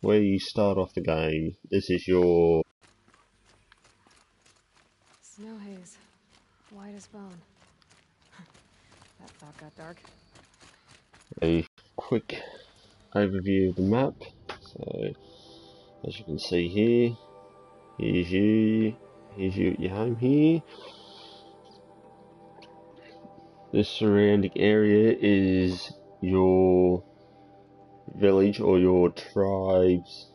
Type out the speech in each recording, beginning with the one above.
where you start off the game. This is your Snow haze, white as bone. That thought got dark. a quick overview of the map. So, as you can see here, here's you at your home here. This surrounding area is your village or your tribe's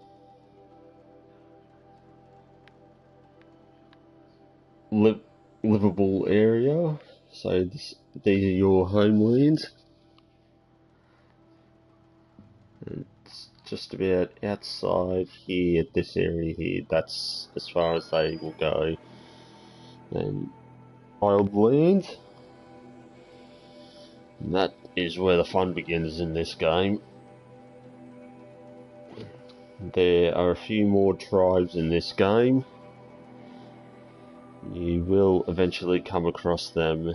livable area. So these are your homelands. It's just about outside here, this area here. That's as far as they will go. And wildlands. And that is where the fun begins in this game. There are a few more tribes in this game. You will eventually come across them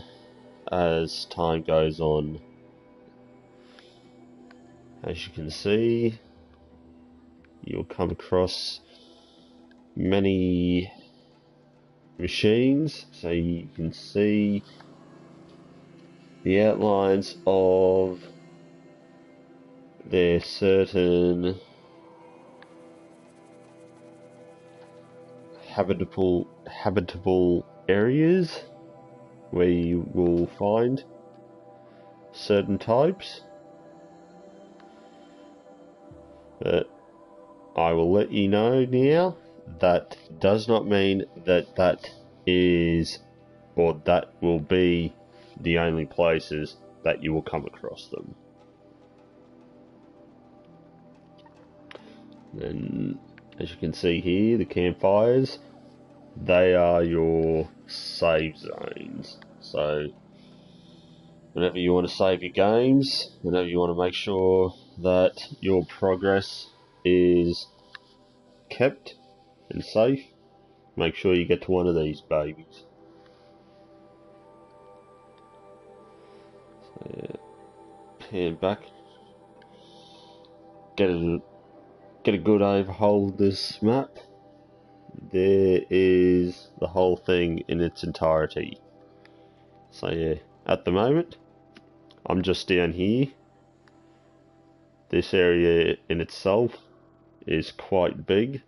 as time goes on. As you can see, you'll come across many machines, so you can see the outlines of their certain habitable areas where you will find certain types. But I will let you know now, that does not mean that that is, or that will be, the only places that you will come across them. And as you can see here, the campfires, they are your save zones. So whenever you want to save your games, whenever you want to make sure that your progress is kept and safe, make sure you get to one of these babies. So yeah, pan back, get a good overhaul of this map. There is the whole thing in its entirety. So yeah, at the moment I'm just down here. This area in itself is quite big.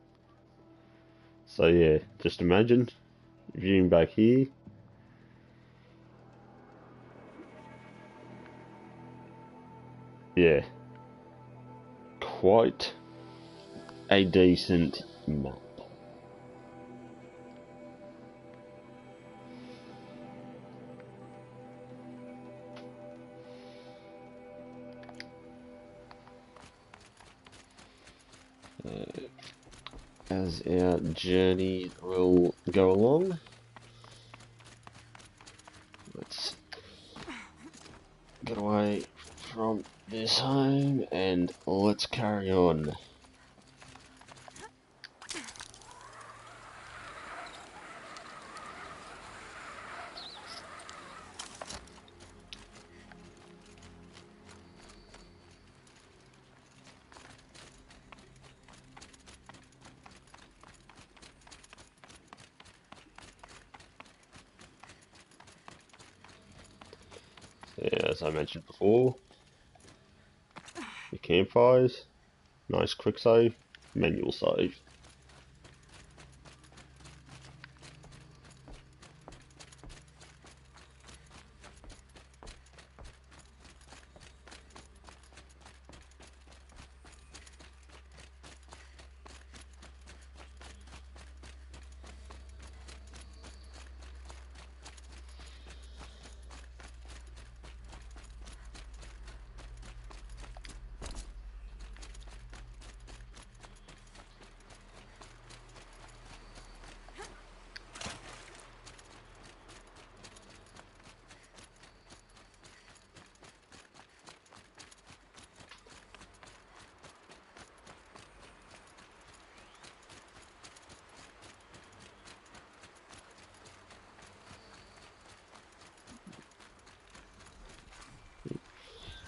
So yeah, just imagine viewing back here. Yeah, quite a decent map. As our journey will go along, let's get away from this home and let's carry on. Yeah, as I mentioned before, the campfires, nice quick save, manual save.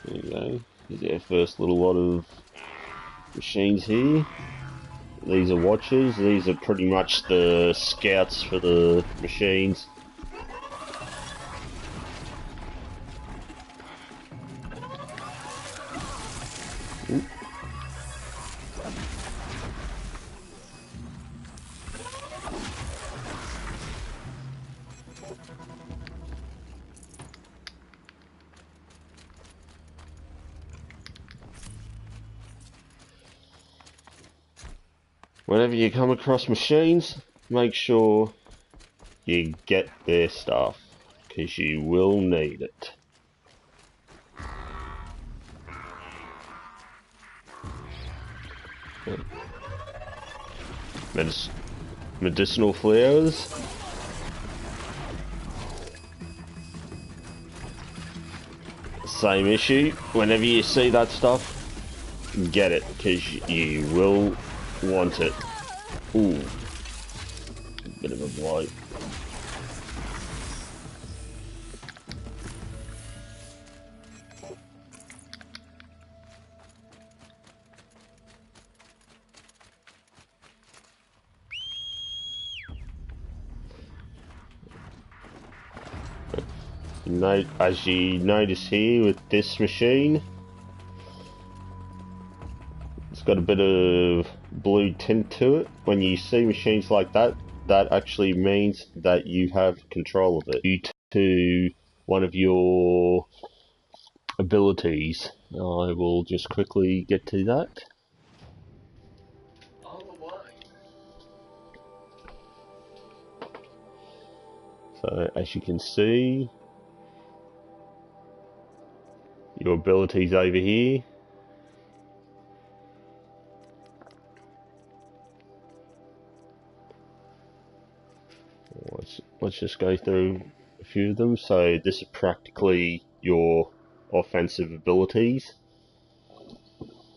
There you go. Here's our first little lot of machines here. These are watchers. These are pretty much the scouts for the machines. Ooh. Whenever you come across machines, make sure you get their stuff, because you will need it. Medicinal flowers. Same issue. Whenever you see that stuff, get it, because you will want it. Ooh. Bit of a blight. As you notice here with this machine, it's got a bit of blue tint to it. When you see machines like that, that actually means that you have control of it. Due to one of your abilities. I will just quickly get to that. So as you can see, your abilities over here. Let's just go through a few of them. So this is practically your offensive abilities,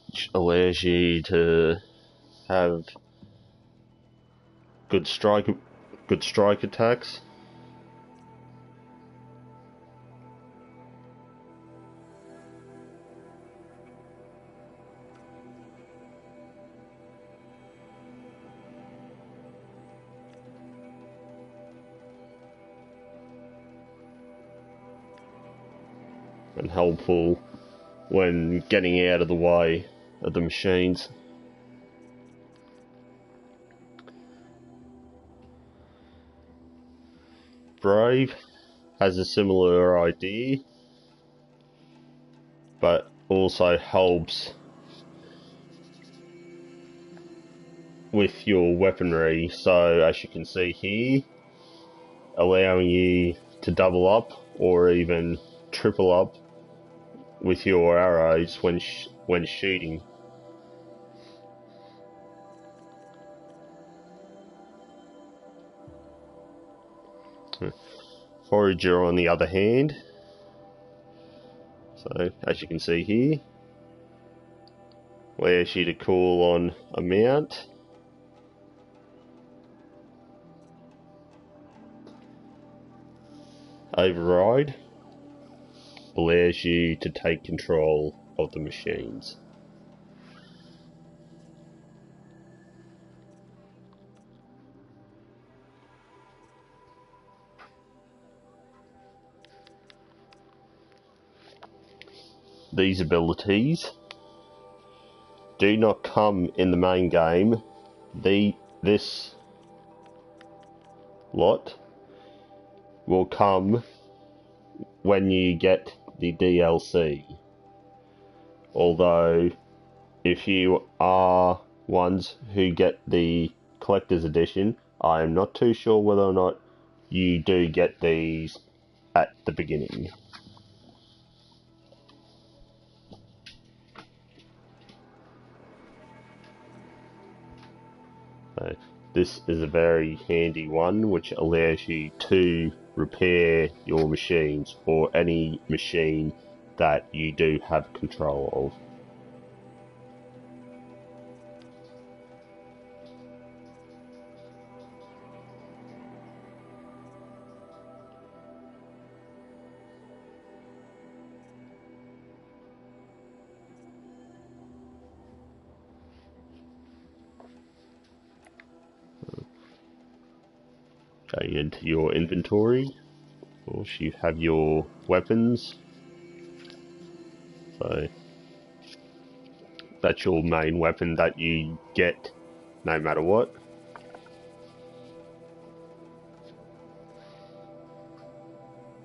which allows you to have good strike attacks. And helpful when getting out of the way of the machines. Brave has a similar idea, but also helps with your weaponry. So as you can see here, allowing you to double up or even triple up with your arrows when shooting. Forager on the other hand, so as you can see here, allows you to call on a mount. Override allows you to take control of the machines. These abilities do not come in the main game. This lot will come when you get the DLC. Although, if you are ones who get the collector's edition, I am not too sure whether or not you do get these at the beginning. So this is a very handy one, which allows you to repair your machines, or any machine that you do have control of. Going into your inventory, of course, you have your weapons. So that's your main weapon that you get no matter what.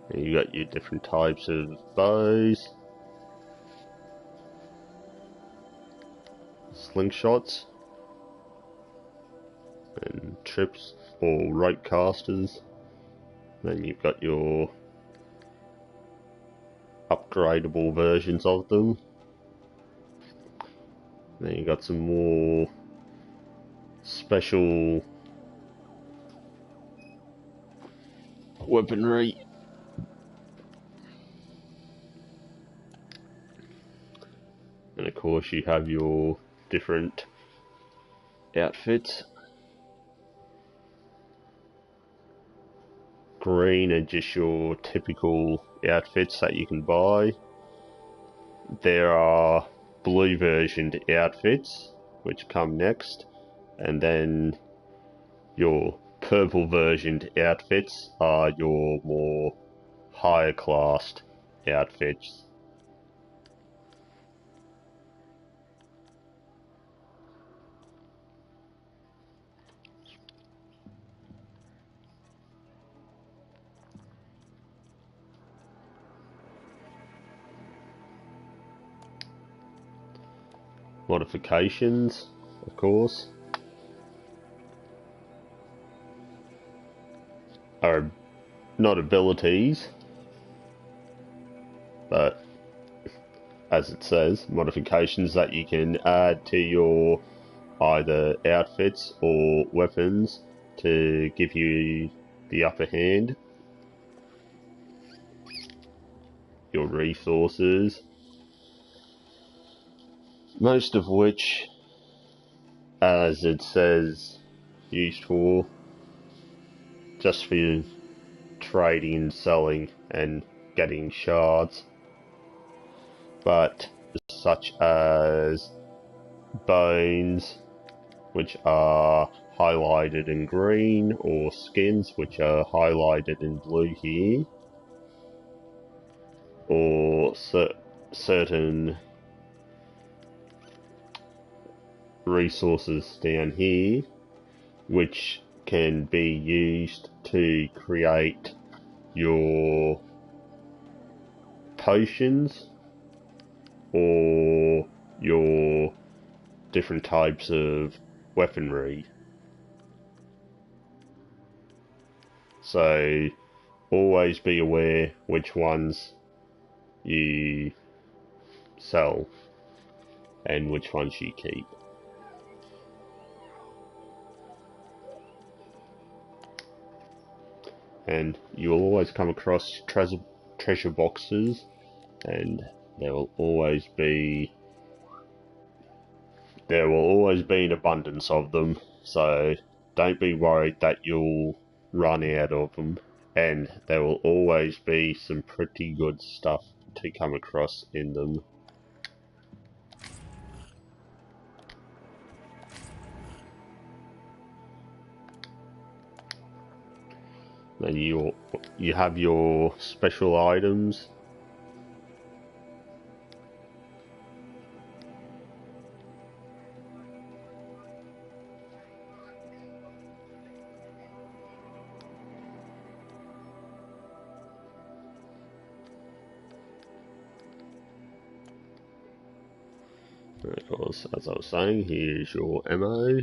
And you got your different types of bows, slingshots, and trips or rope casters. Then you've got your upgradable versions of them. Then you got some more special weaponry. And of course you have your different outfits. Green are just your typical outfits that you can buy. There are blue versioned outfits which come next, and then your purple versioned outfits are your more higher classed outfits. Modifications, of course, are not abilities, but as it says, modifications that you can add to your either outfits or weapons to give you the upper hand. Your resources, most of which, as it says, used for just for trading and selling and getting shards, but such as bones, which are highlighted in green, or skins, which are highlighted in blue here, or certain resources down here, which can be used to create your potions or your different types of weaponry. So always be aware which ones you sell and which ones you keep. And you will always come across treasure boxes, and there will always be an abundance of them, so don't be worried that you'll run out of them, and there will always be some pretty good stuff to come across in them. Then you have your special items. Of course, as I was saying, here's your ammo.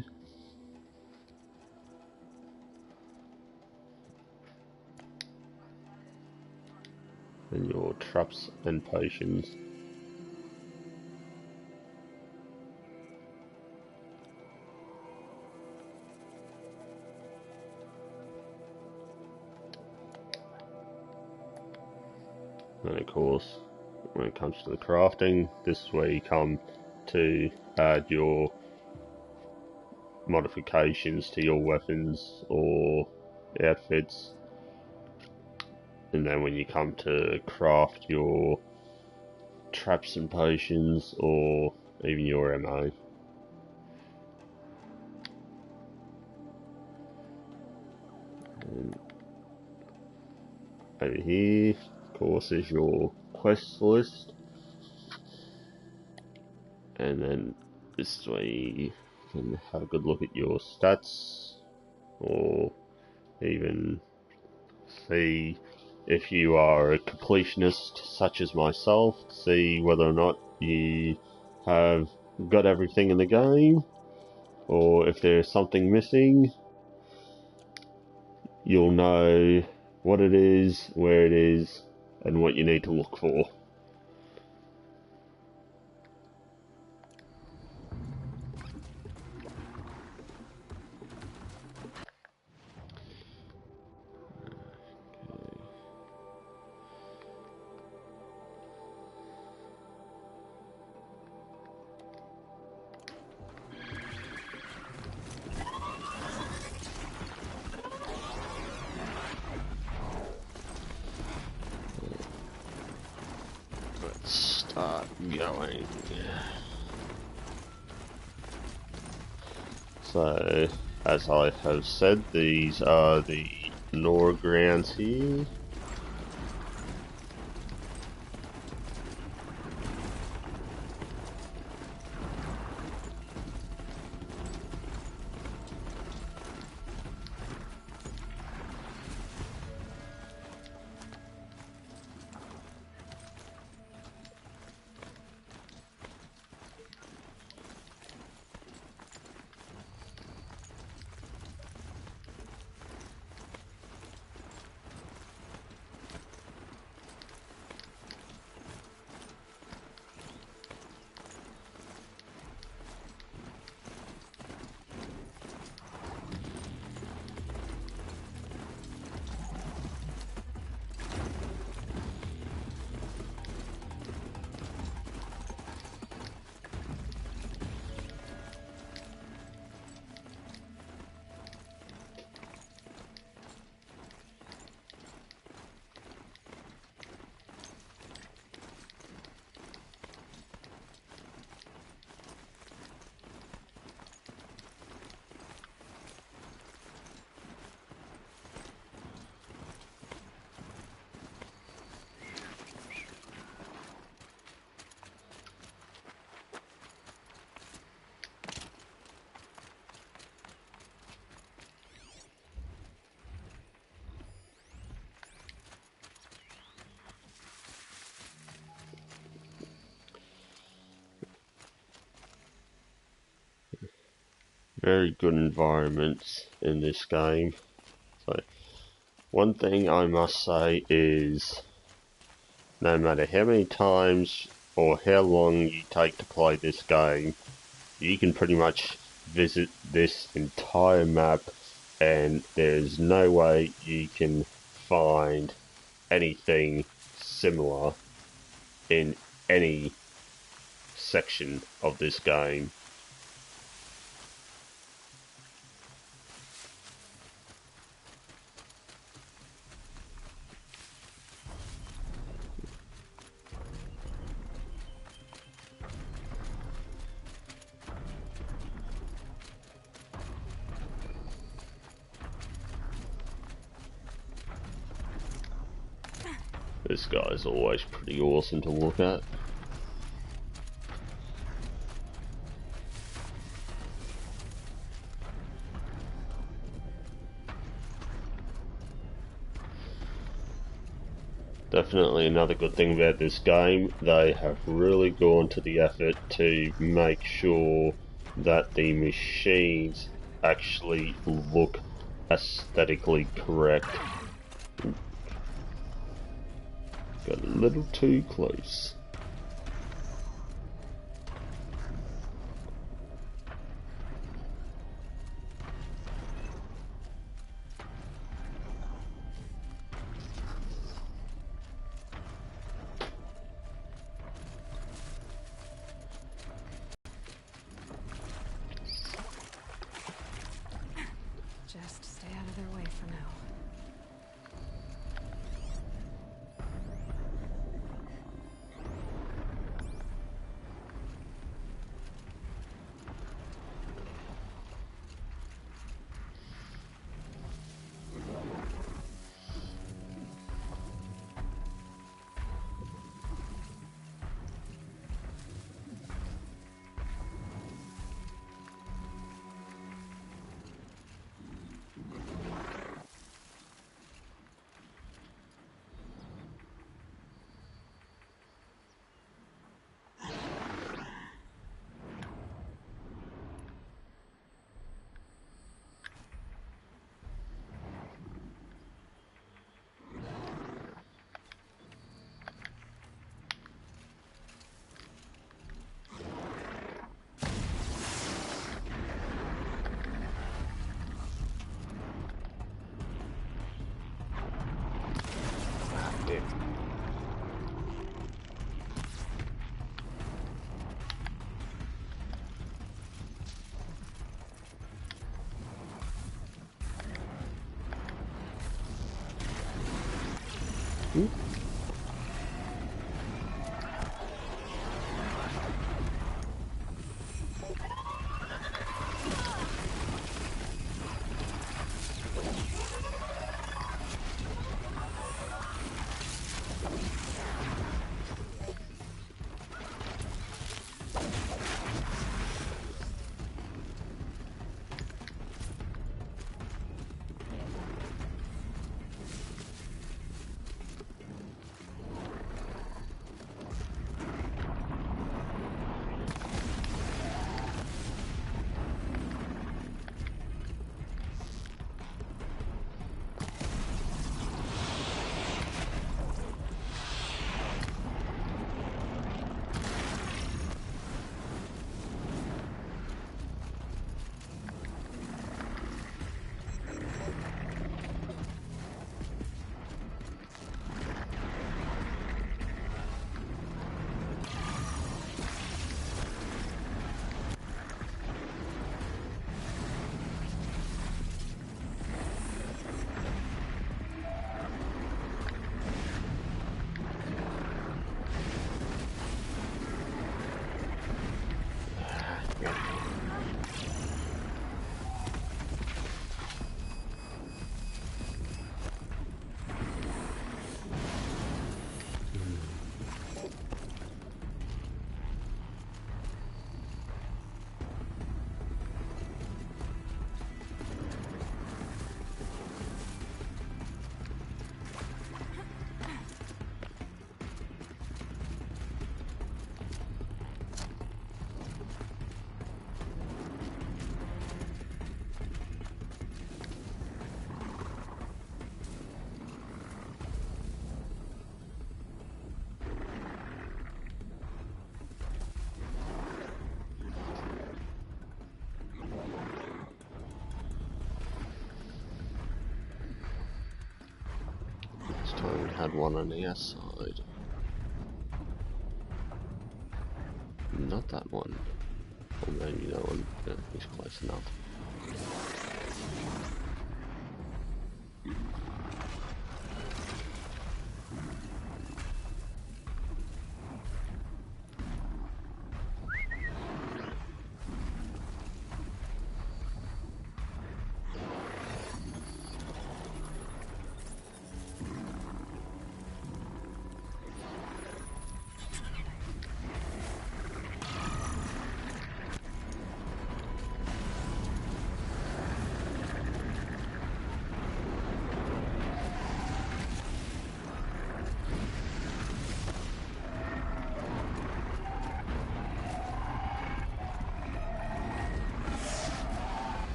And your traps and potions. And of course, when it comes to the crafting, this is where you come to add your modifications to your weapons or outfits. And then when you come to craft your traps and potions, or even your ammo. And over here, of course, is your quest list, and then this way you can have a good look at your stats, or even see if you are a completionist such as myself, to see whether or not you have got everything in the game, or if there's something missing. You'll know what it is, where it is, and what you need to look for. Let's start going. So, as I have said, these are the Nora grounds here. Very good environments in this game. So, one thing I must say is, no matter how many times or how long you take to play this game, you can pretty much visit this entire map and there's no way you can find anything similar in any section of this game. This guy's always pretty awesome to look at. Definitely another good thing about this game, they have really gone to the effort to make sure that the machines actually look aesthetically correct. Got a little too close. Just stay out of their way for now. Hmm? This time we had one on the S side. Not that one. Or maybe that one. Yeah, he's close enough.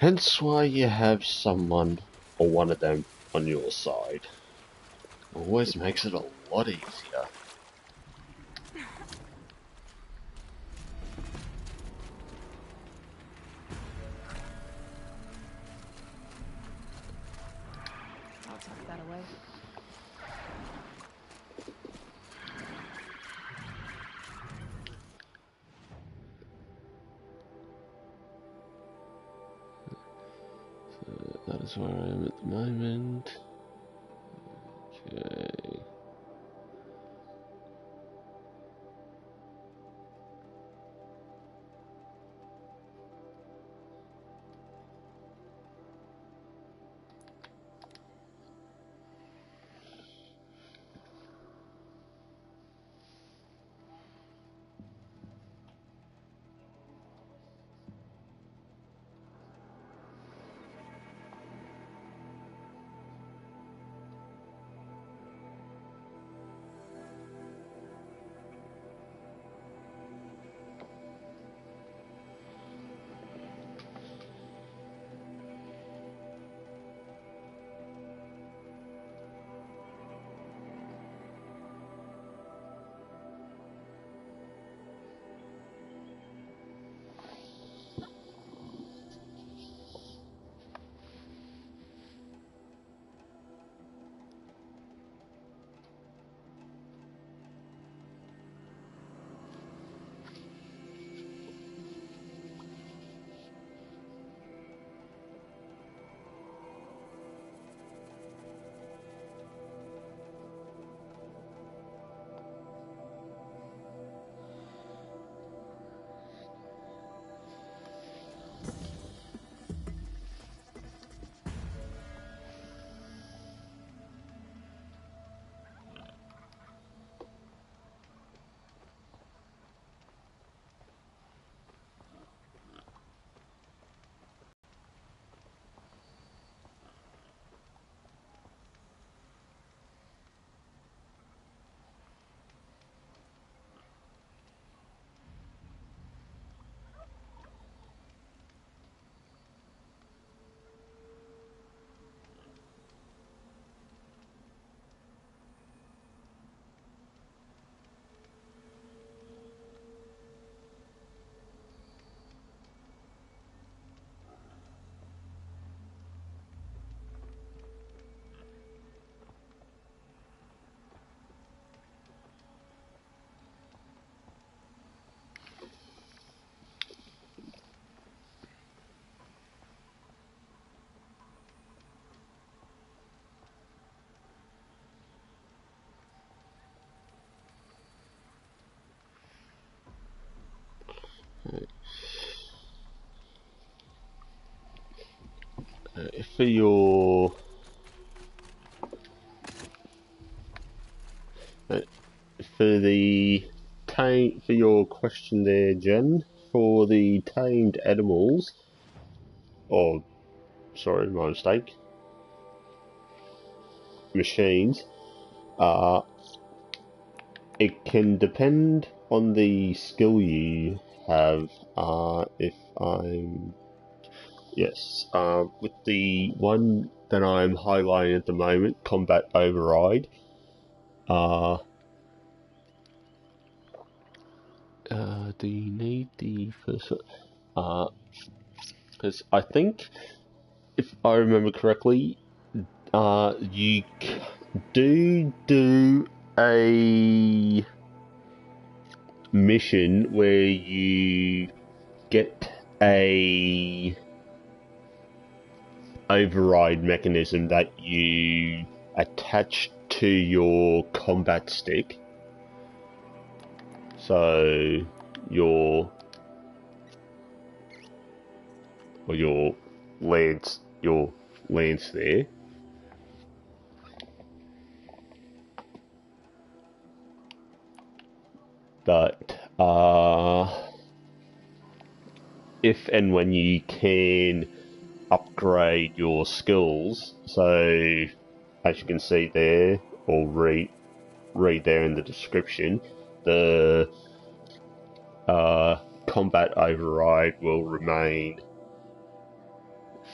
Hence why you have someone or one of them on your side. Always makes it a lot easier. I'll tuck that away. That is where I am at the moment. Okay. For your for your question there, Jen, for the tamed animals, or sorry, my mistake, machines, it can depend on the skill you have. If I'm Yes, with the one that I'm highlighting at the moment, Combat Override, do you need the first one? Because I think, if I remember correctly, you do a mission where you get a override mechanism that you attach to your combat stick. So your lance there. But if and when you can upgrade your skills, so as you can see there, or read there in the description, the combat override will remain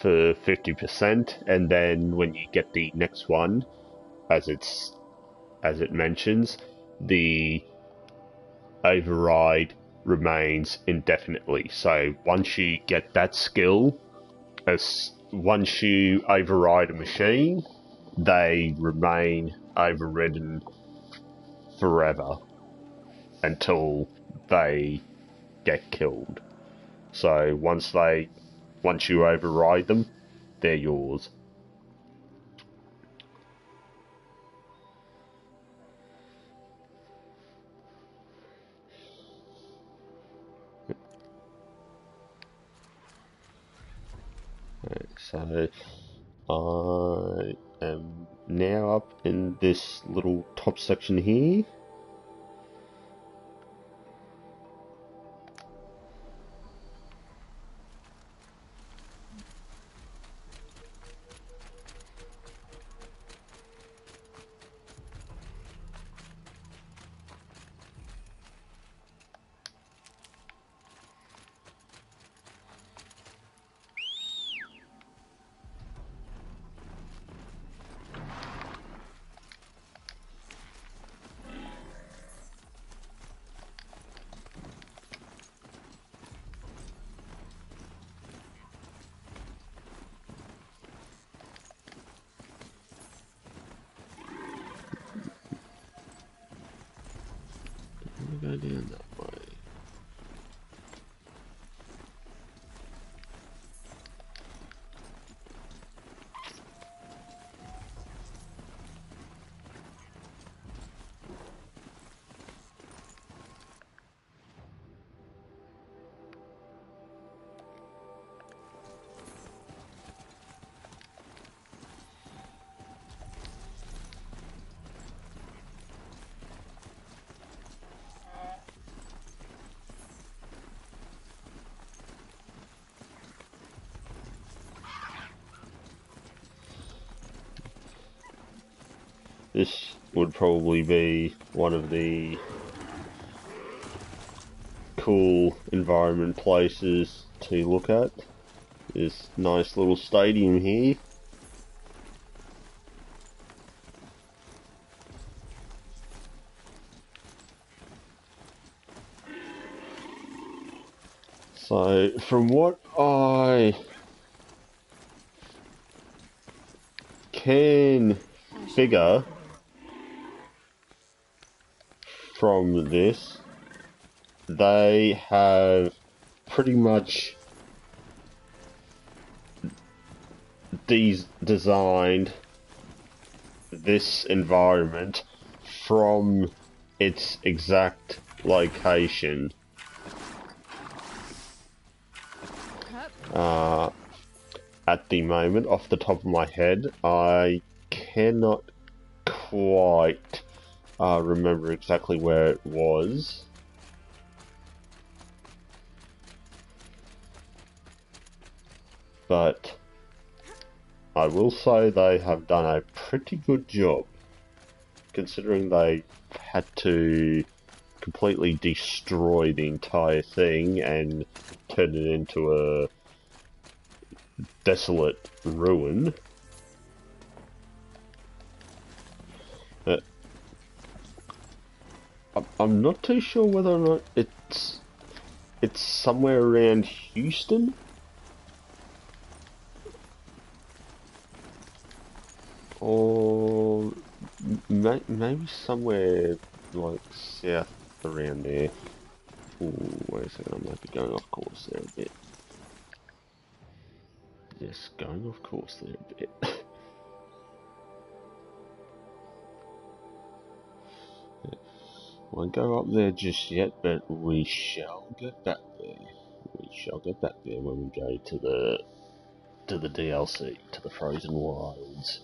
for 50%, and then when you get the next one, as it mentions, the override remains indefinitely. So once you get that skill, once you override a machine, they remain overridden forever until they get killed. So once you override them, they're yours. So I am now up in this little top section here. I'm gonna go down that way. This would probably be one of the cool environment places to look at. This nice little stadium here. So from what I can figure from this, they have pretty much designed this environment from its exact location. At the moment, off the top of my head, I cannot quite remember exactly where it was. But I will say they have done a pretty good job, considering they had to completely destroy the entire thing and turn it into a desolate ruin. I'm not too sure whether or not it's somewhere around Houston. Or maybe somewhere like south around there. Ooh, wait a second, I might be going off course there a bit. Yes, going off course there a bit. Won't go up there just yet, but we shall get back there. We shall get back there when we go to the DLC, to the Frozen Wilds.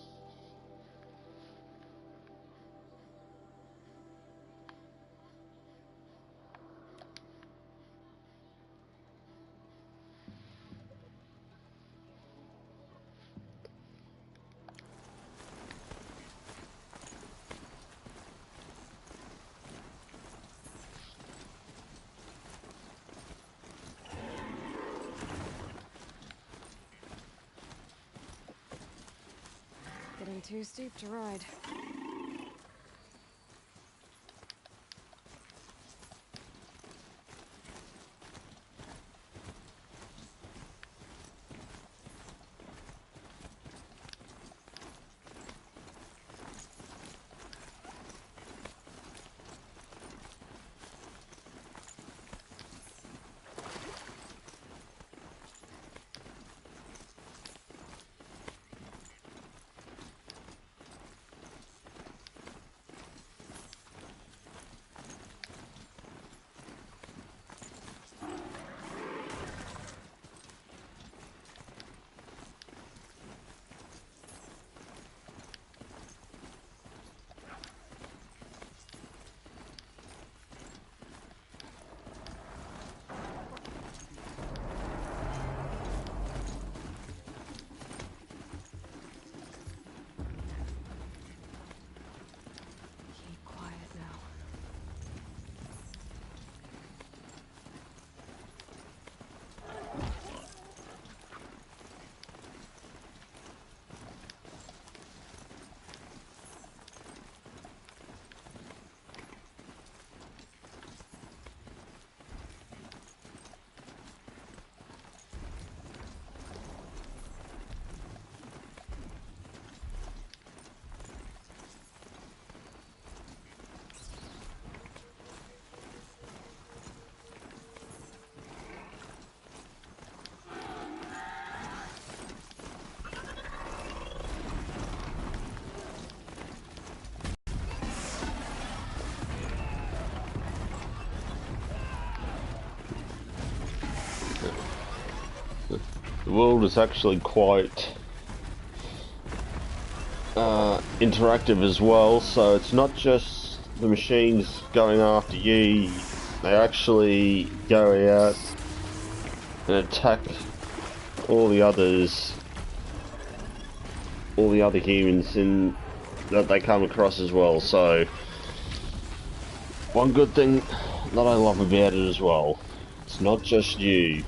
too steep to ride. Keep quiet now. The world is actually quite interactive as well, so it's not just the machines going after you, they actually go out and attack all the others, all the other humans in that they come across as well. So one good thing that I love about it as well, it's not just you.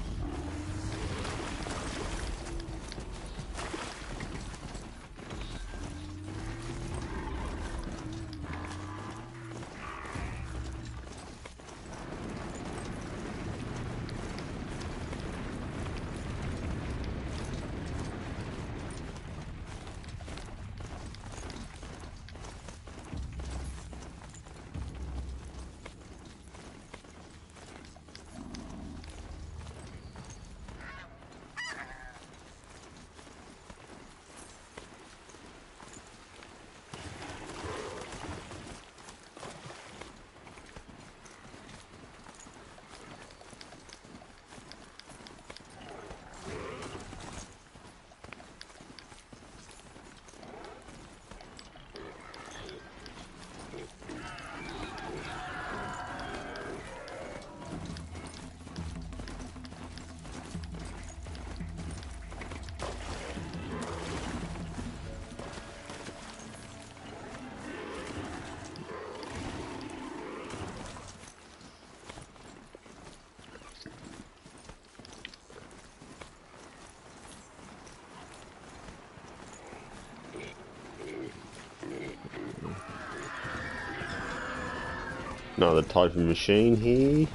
Another type of machine here.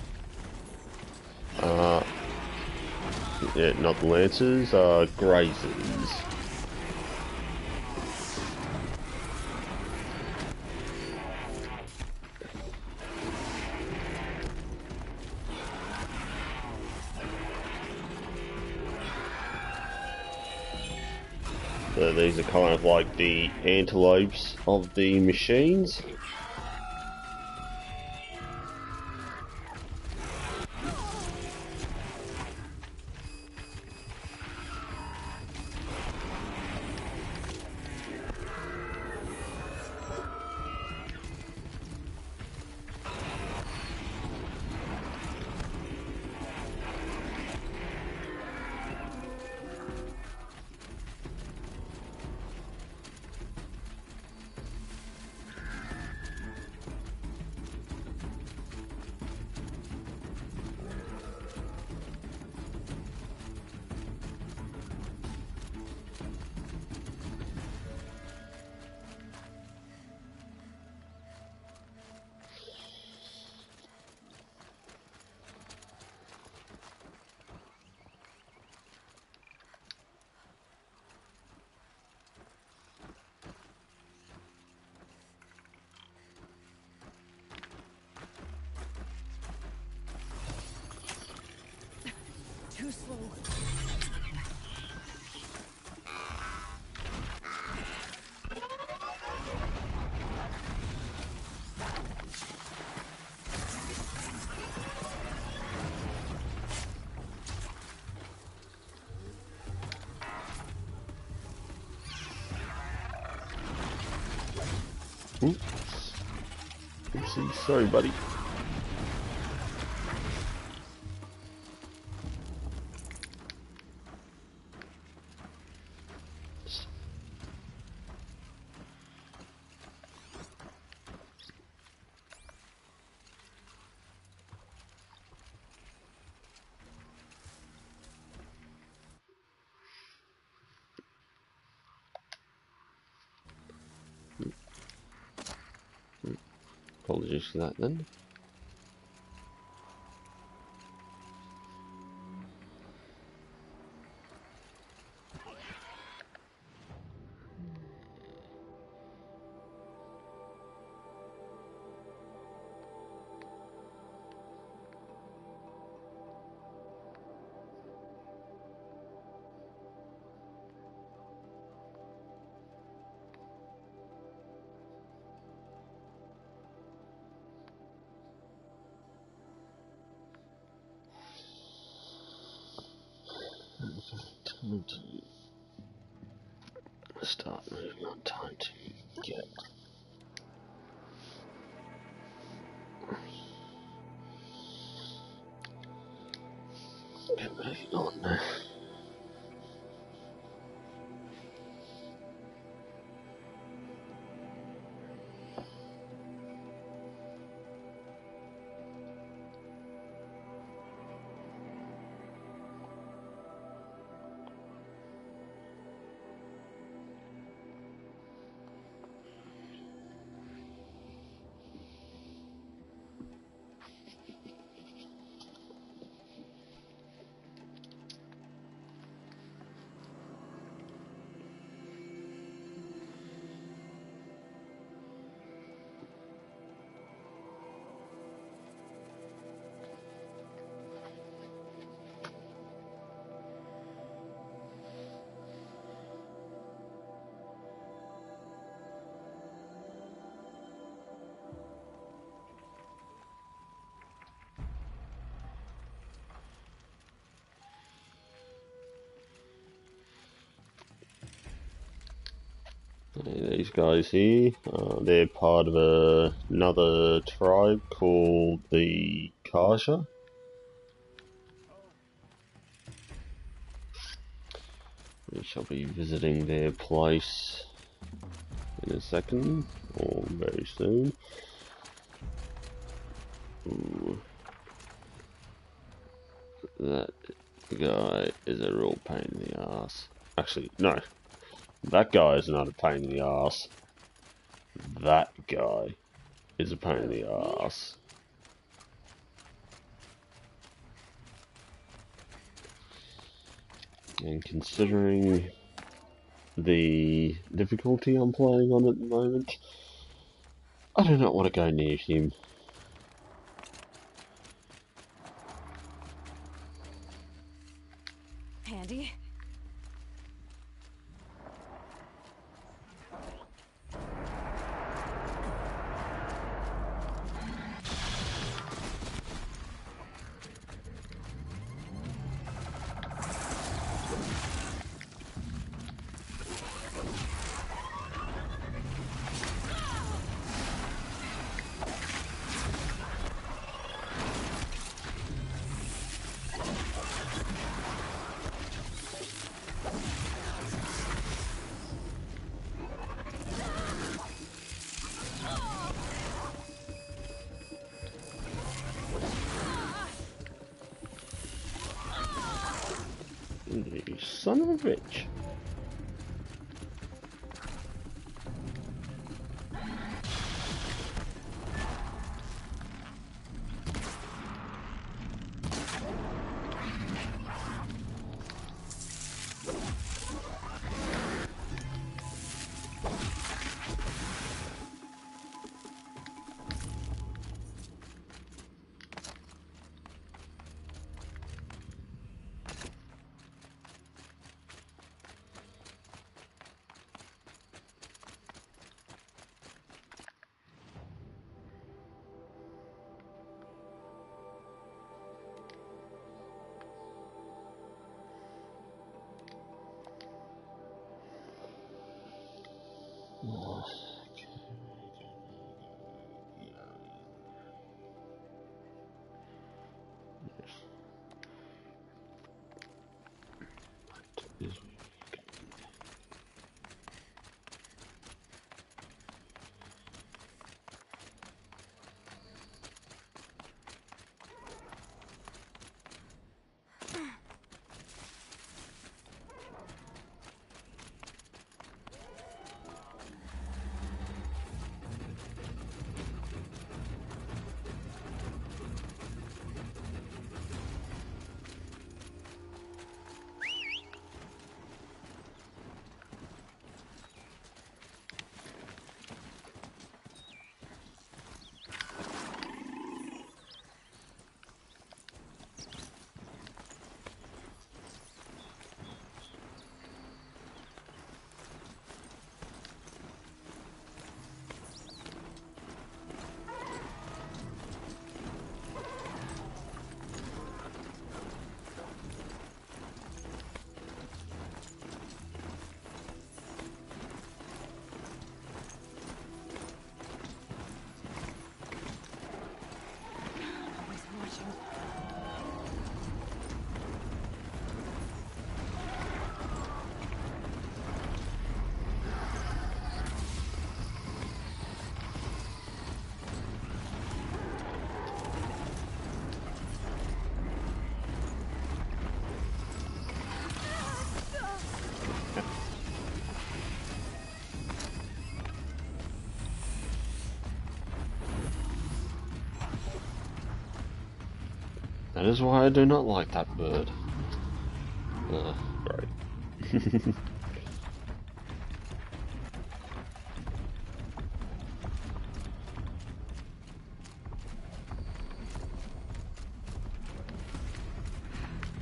Yeah, not the Lancers, Grazers. So these are kind of like the antelopes of the machines. too slow. Oops. Oopsie, sorry, buddy. Apologies for that then. Time to start moving on. Time to get moving on now. These guys here, they're part of another tribe called the Kasha. We shall be visiting their place in a second, or very soon. Ooh. That guy is a real pain in the ass. Actually, no. That guy is not a pain in the ass. That guy is a pain in the ass. And considering the difficulty I'm playing on at the moment, I do not want to go near him. Handy? You son of a bitch. That is why I do not like that bird. Great.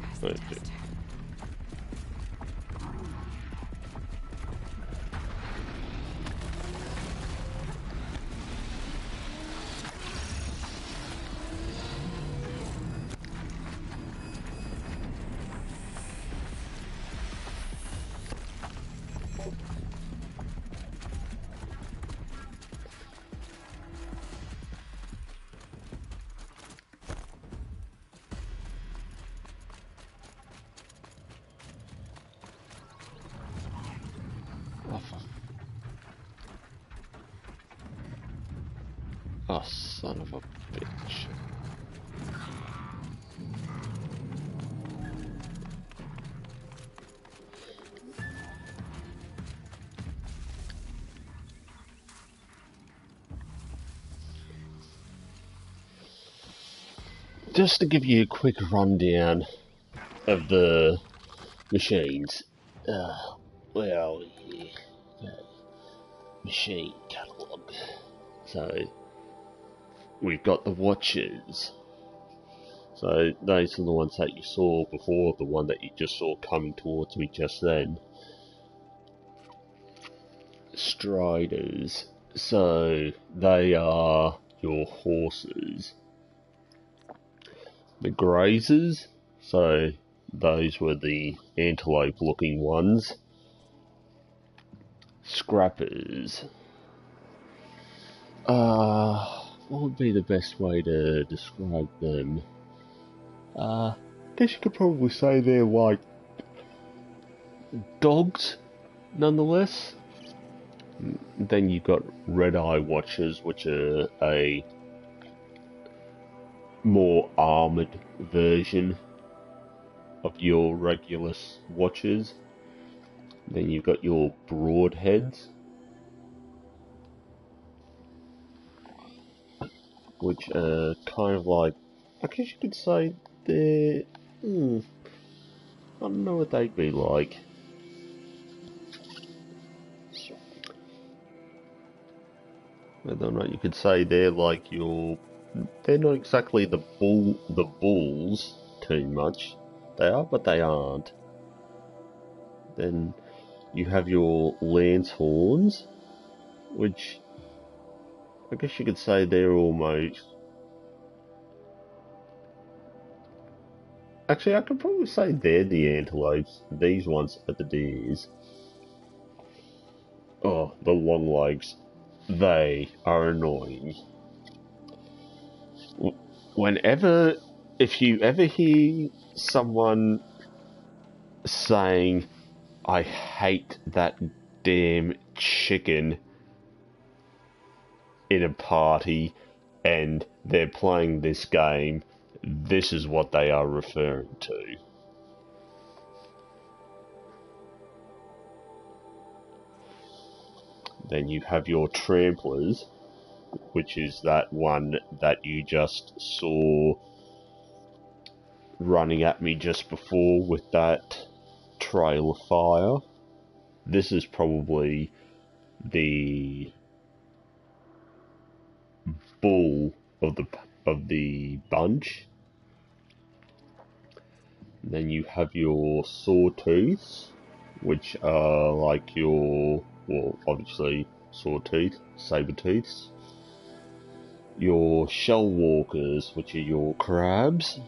Pass the test. Oh, son of a bitch. Just to give you a quick rundown of the machines. Well, yeah. Machine catalogue. So, we've got the watches. So, those are the ones that you saw before, the one that you just saw coming towards me just then. Striders. So, they are your horses. The grazers. So, those were the antelope looking ones. Scrappers. What would be the best way to describe them? Guess you could probably say they're like dogs, nonetheless. Then you've got red eye watchers, which are a more armoured version of your regular watchers. Then you've got your broadheads, which are kind of like, I guess you could say they're, I don't know what they'd be like. Whether or not you could say they're like your, they're not exactly the bulls too much. They are, but they aren't. Then you have your lance horns, which I guess you could say they're almost... Actually, I could probably say they're the antelopes. These ones are the deers. Oh, the long legs. They are annoying. Whenever, if you ever hear someone saying, I hate that damn chicken in a party and they're playing this game, this is what they are referring to. Then you have your tramplers, which is that one that you just saw running at me just before with that trail of fire. This is probably the bull of the bunch. And then you have your sawtooths, which are like your, well, obviously sawtooth, saber-tooths. Your shell walkers, which are your crabs.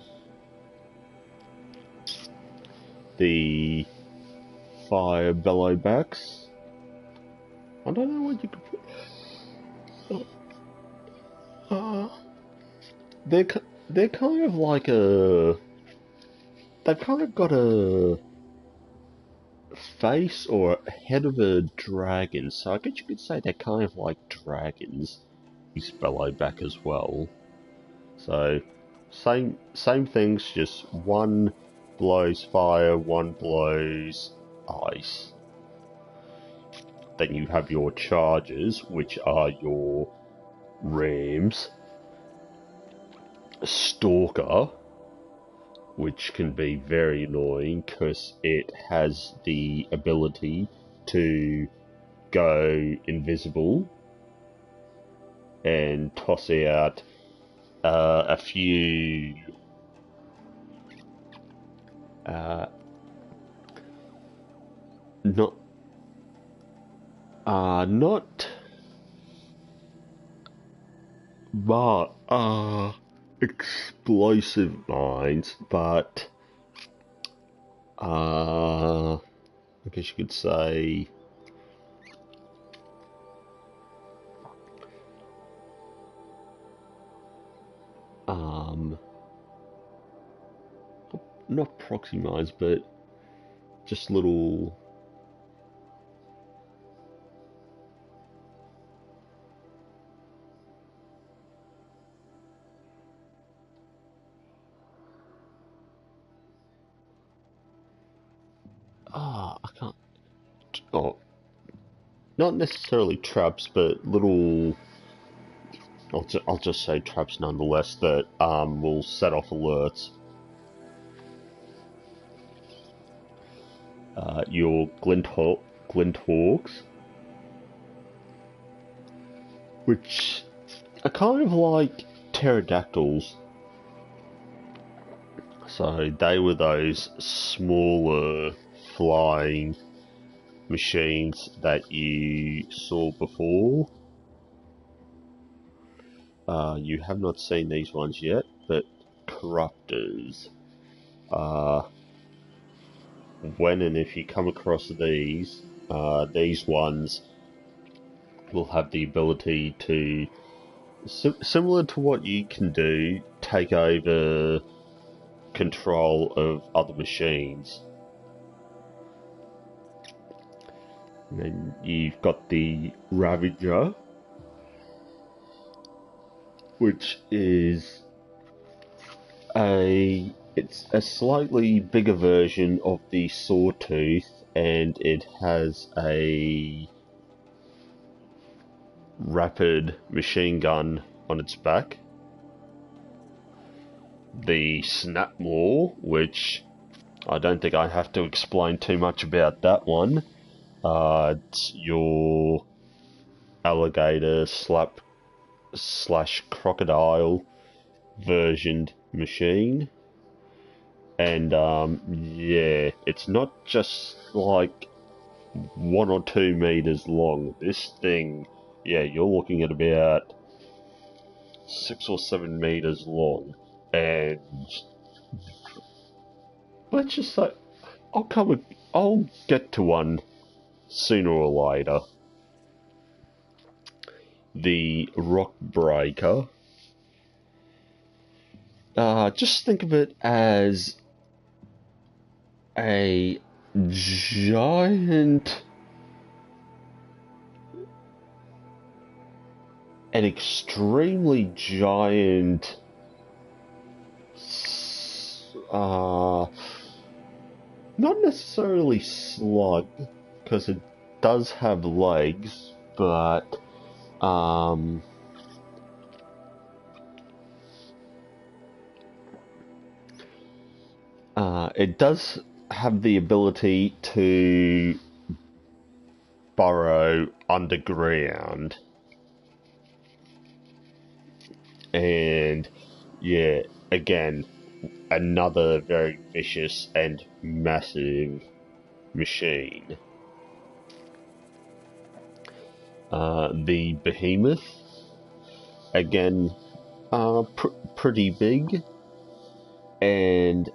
The fire bellowbacks. I don't know what you could put. They're kind of like a... They've kind of got a face or a head of a dragon, so I guess you could say they're kind of like dragons. These bellowback as well. So same things, just one blows fire, one blows ice. Then you have your chargers, which are your rams, stalker, which can be very annoying because it has the ability to go invisible and toss out a few not explosive mines, but I guess you could say not proxy mines, but just little I can't. Oh, not necessarily traps, but little. I'll just say traps nonetheless that will set off alerts. Your glinthawks, which are kind of like pterodactyls. So they were those smaller flying machines that you saw before. You have not seen these ones yet, but corruptors. When and if you come across these ones will have the ability to, similar to what you can do, take over control of other machines. And then you've got the Ravager, which is it's a slightly bigger version of the Sawtooth, and it has a rapid machine gun on its back. The Snapmaw, which I don't think I have to explain too much about that one. It's your alligator slash crocodile versioned machine. And yeah, it's not just like 1 or 2 meters long. This thing, yeah, you're looking at about 6 or 7 meters long. And let's just say, I'll get to one sooner or later. The Rock Breaker. Just think of it as an extremely giant, not necessarily slug, because it does have legs, but it does have the ability to burrow underground. And yeah, again, another very vicious and massive machine. The Behemoth, again, pretty big, and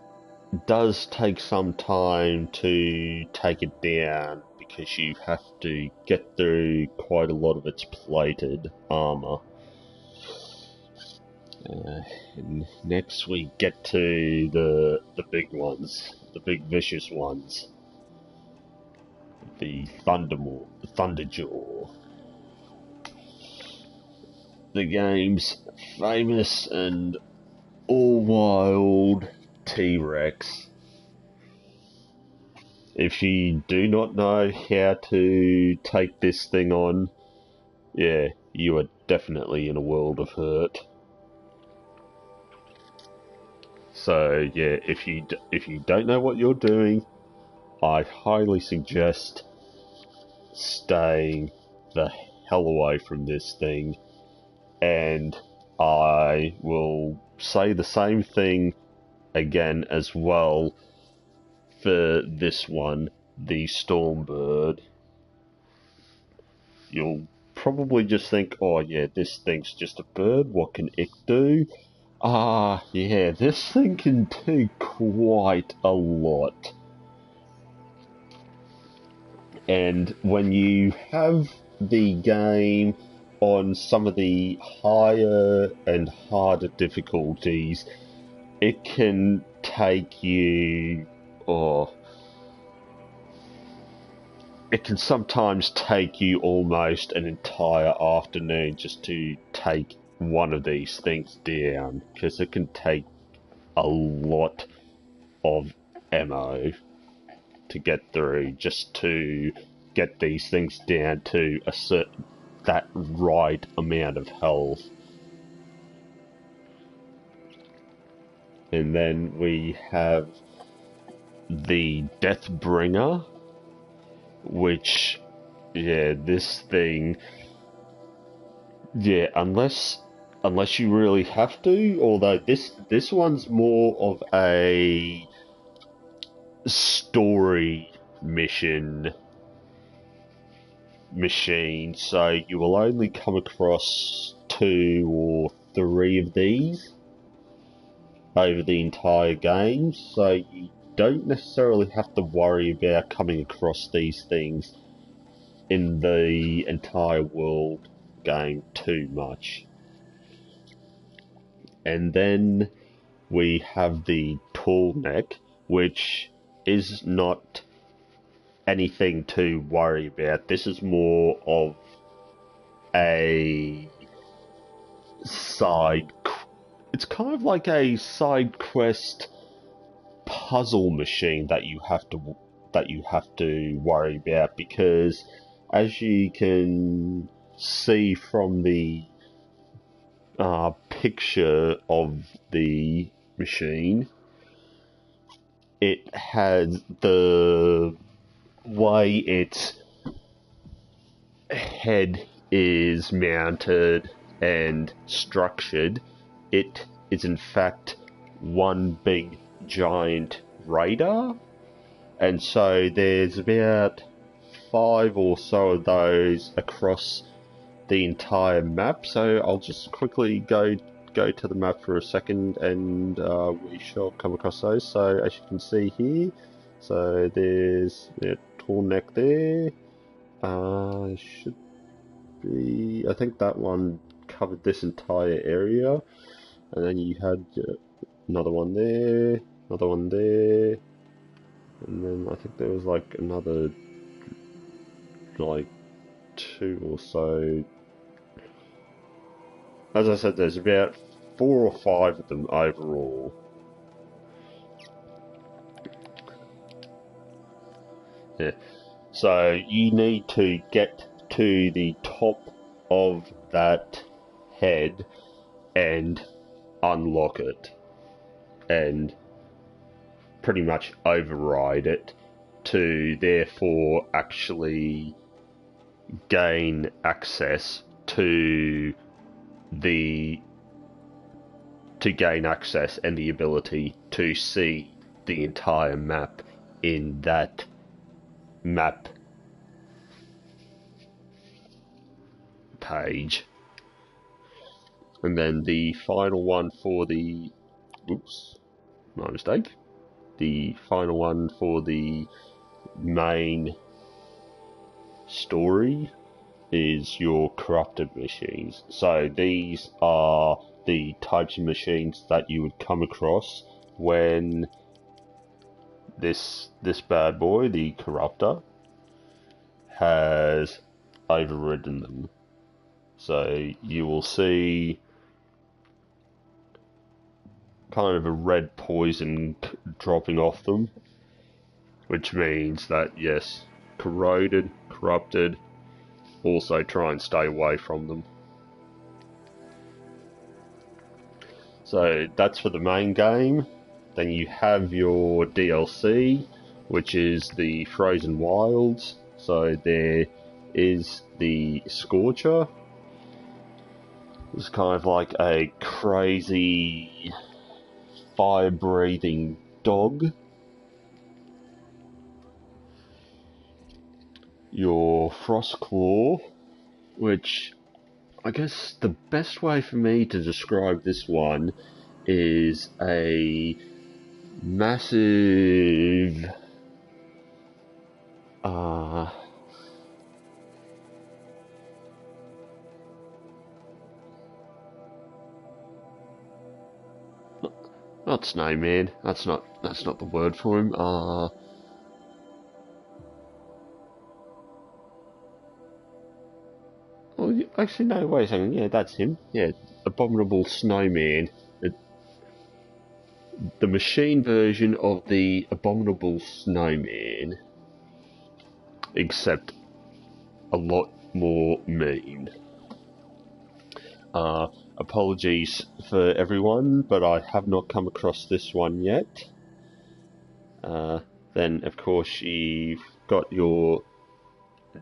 does take some time to take it down because you have to get through quite a lot of its plated armor. And next we get to the big ones, the big vicious ones. The Thunderjaw. The game's famous and all-wild T-Rex. If you do not know how to take this thing on, yeah, you are definitely in a world of hurt. So yeah, if you don't know what you're doing, I highly suggest staying the hell away from this thing. And I will say the same thing again as well for this one, the Stormbird. You'll probably just think, oh yeah, this thing's just a bird, what can it do? Yeah, this thing can do quite a lot. And when you have the game on some of the higher and harder difficulties, it can take you, or it can sometimes take you almost an entire afternoon just to take one of these things down, because it can take a lot of ammo to get through just to get these things down to that right amount of health. And then we have the Deathbringer, which, yeah, this thing, yeah, unless you really have to, although this one's more of a story machine, so you will only come across 2 or 3 of these over the entire game, so you don't necessarily have to worry about coming across these things in the entire world game too much. And then we have the Tallneck, which is not anything to worry about. This is more of a it's kind of like a side quest puzzle machine that you have to worry about, because as you can see from the picture of the machine, it has the way its head is mounted and structured. It is in fact one big giant radar, and so there's about 5 or so of those across the entire map. So I'll just quickly go to the map for a second, and we shall come across those. So as you can see here, so there's the Tallneck there. Should be, I think that one covered this entire area, and then you had another one there, another one there, and then I think there was like another like 2 or so. As I said, there's about 4 or 5 of them overall. Yeah. So you need to get to the top of that head and unlock it, and pretty much override it to therefore actually gain access and the ability to see the entire map in that map page. And then the final one for the my mistake. The final one for the main story is your corrupted machines. So these are the types of machines that you would come across when this bad boy, the corruptor, has overridden them. So you will see kind of a red poison dropping off them, which means that yes, corrupted, also try and stay away from them. So that's for the main game. Then you have your DLC, which is the Frozen Wilds. So there is the Scorcher. It's kind of like a crazy fire-breathing dog. Your Frostclaw, which I guess the best way for me to describe this one is a massive not snowman. That's not the word for him. Well, actually, no. Wait a second. Yeah, that's him. Yeah, abominable snowman. The machine version of the abominable snowman, except a lot more mean. Apologies for everyone, but I have not come across this one yet. Then, of course, you've got your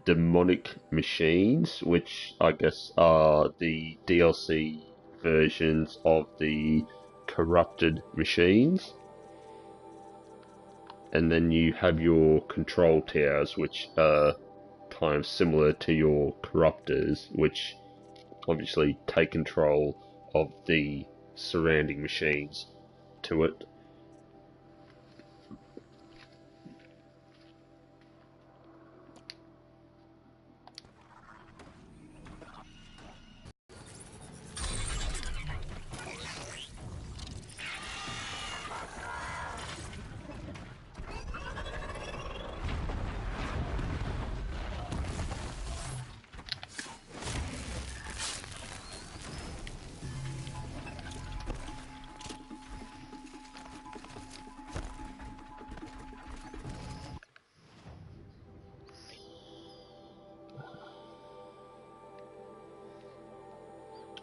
demonic machines, which I guess are the DLC versions of the corrupted machines. And then you have your control towers, which are kind of similar to your corruptors, which obviously take control of the surrounding machines to it.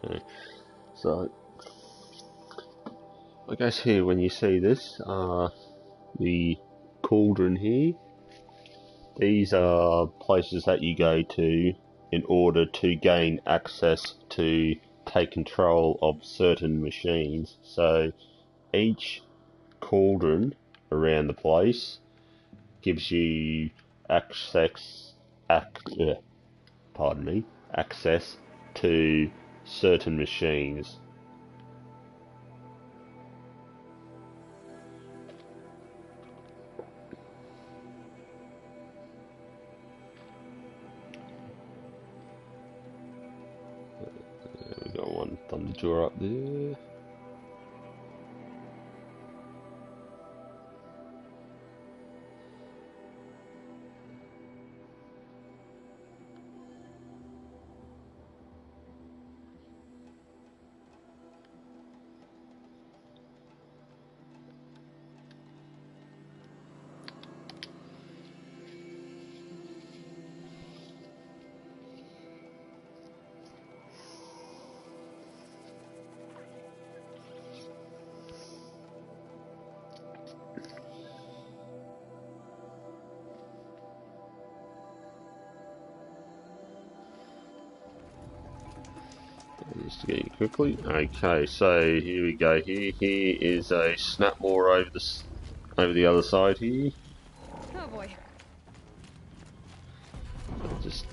Okay. So, I guess here when you see this, the cauldron here, these are places that you go to in order to gain access to take control of certain machines. So each cauldron around the place gives you access access to certain machines. We got one thunder jaw up there. Just to get you quickly. Okay, so here we go. Here is a snapmore over the other side here. Oh boy. Just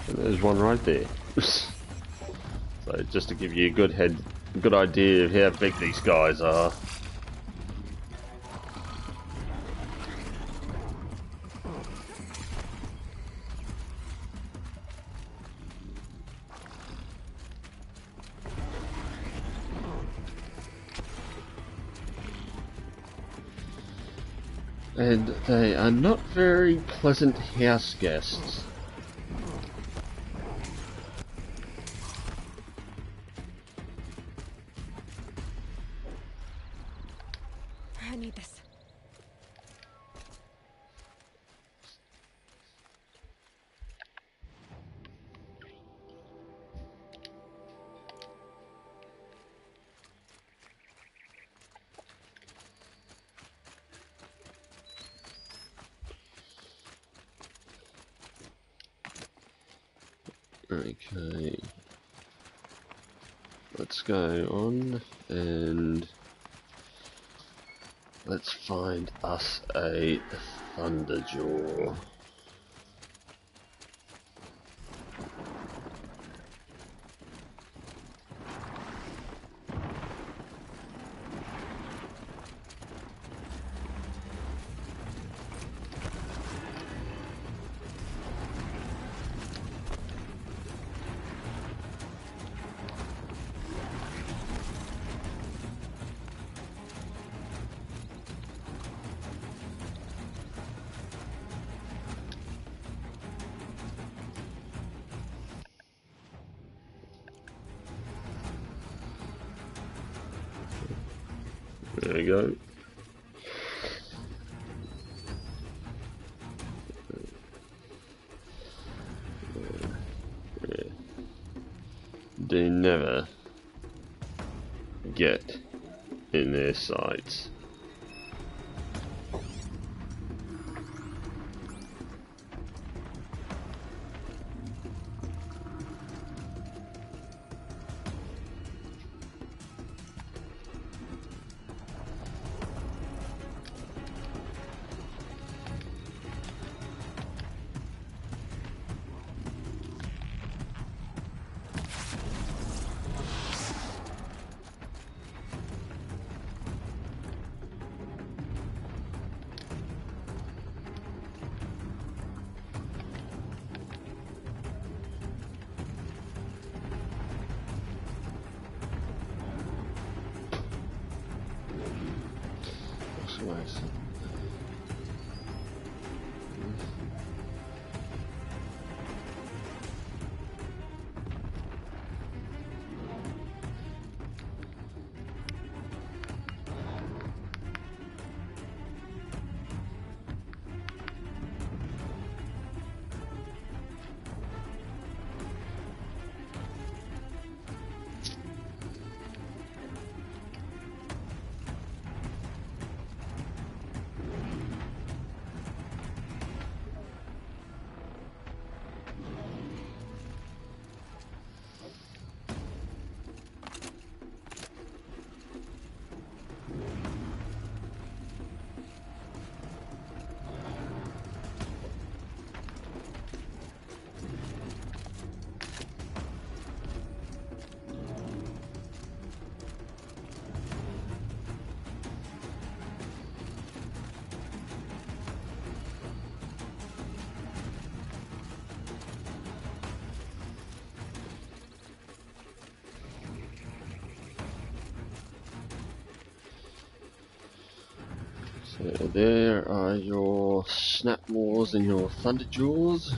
and there's one right there. So just to give you a good idea of how big these guys are. And they are not very pleasant house guests. I need this. Okay. Let's go on and let's find us a Thunderjaw. There we go. Yeah. Do never get in their sights. Nice. So there are your Snapmaws and your Thunderjaws.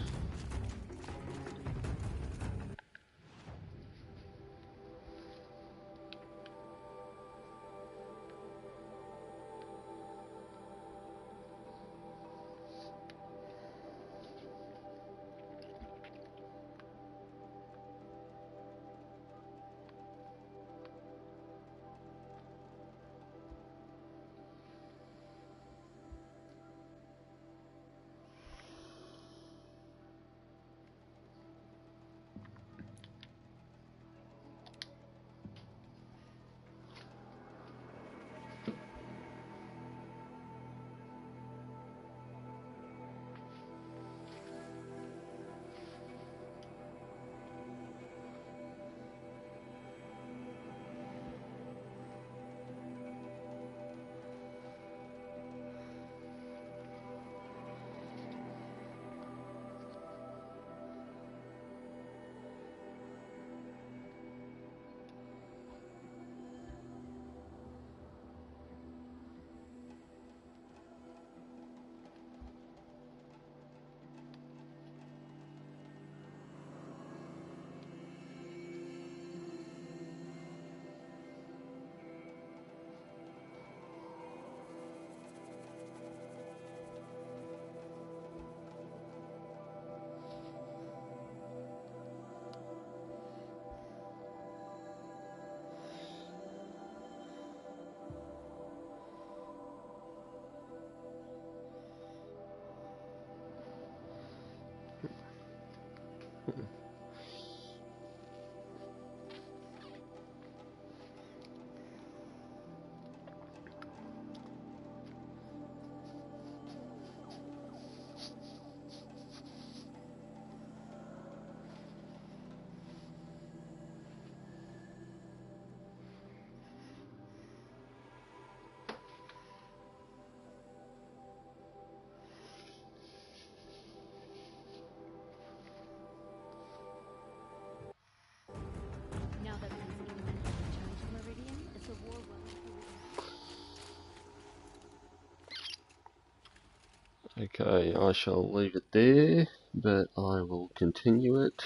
Okay, I shall leave it there, but I will continue it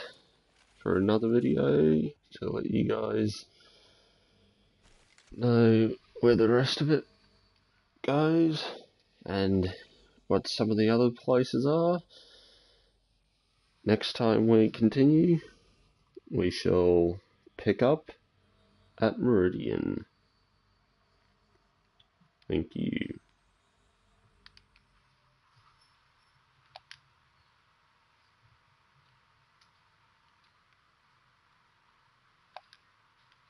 for another video to let you guys know where the rest of it goes and what some of the other places are. Next time we continue, we shall pick up at Meridian. Thank you.